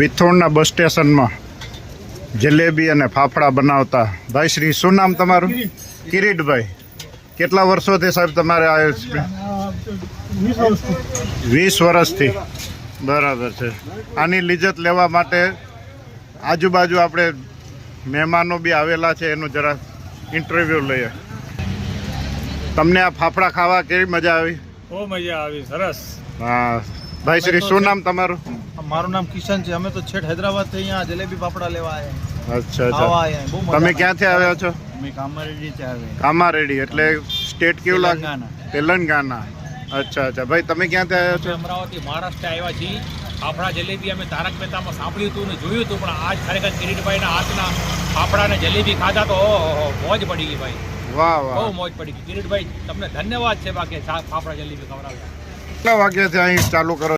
વિથોણના બસ સ્ટેશનમાં જલેબી અને ફાફડા બનાવતા ભાઈ શ્રી, શું નામ તમારું? કિરીટભાઈ. કેટલા વર્ષોથી સાહેબ તમારે આવ્યો છે? 20 વર્ષથી. બરાબર છે. આની લિજ્જત લેવા માટે આજુબાજુ આપણે મહેમાનો બી આવેલા છે, એનું જરા ઇન્ટરવ્યૂ લઈએ. તમને આ ફાફડા ખાવા કેવી મજા આવી? બહુ મજા આવી, સરસ. હા ભાઈ શ્રી, શું નામ તમારું? મારું નામ કિશન છે. અમે તો છેટ હૈદરાબાદ થી અહીંયા જલેબી ફાફડા લેવા આવ્યા. અચ્છા અચ્છા. તમે ક્યાંથી આવ્યા છો? અમે કામારેડ્ડી થી આવ્યા. કામારેડ્ડી એટલે સ્ટેટ કેવું લાગે? તેલંગાના. અચ્છા અચ્છા. ભાઈ તમે ક્યાંથી આવ્યા છો? અમરાવતી, મહારાષ્ટ્ર આવ્યા છીએ. ફાફડા જલેબી અમે તારક મહેતામાં સાંભળ્યું હતું ને જોયું હતું, પણ આજ ખરેખર કિરીટભાઈના હાથના ફાફડા ને જલેબી ખાધા તો મોજ પડી ગઈ ભાઈ. વાહ વાહ, બહુ મોજ પડી ગઈ. કિરીટભાઈ તમને ધન્યવાદ છે બાકી ફાફડા જલેબી ખવડાવ્યા. કેટલા વાગ્યાથી અહીં ચાલુ કરો?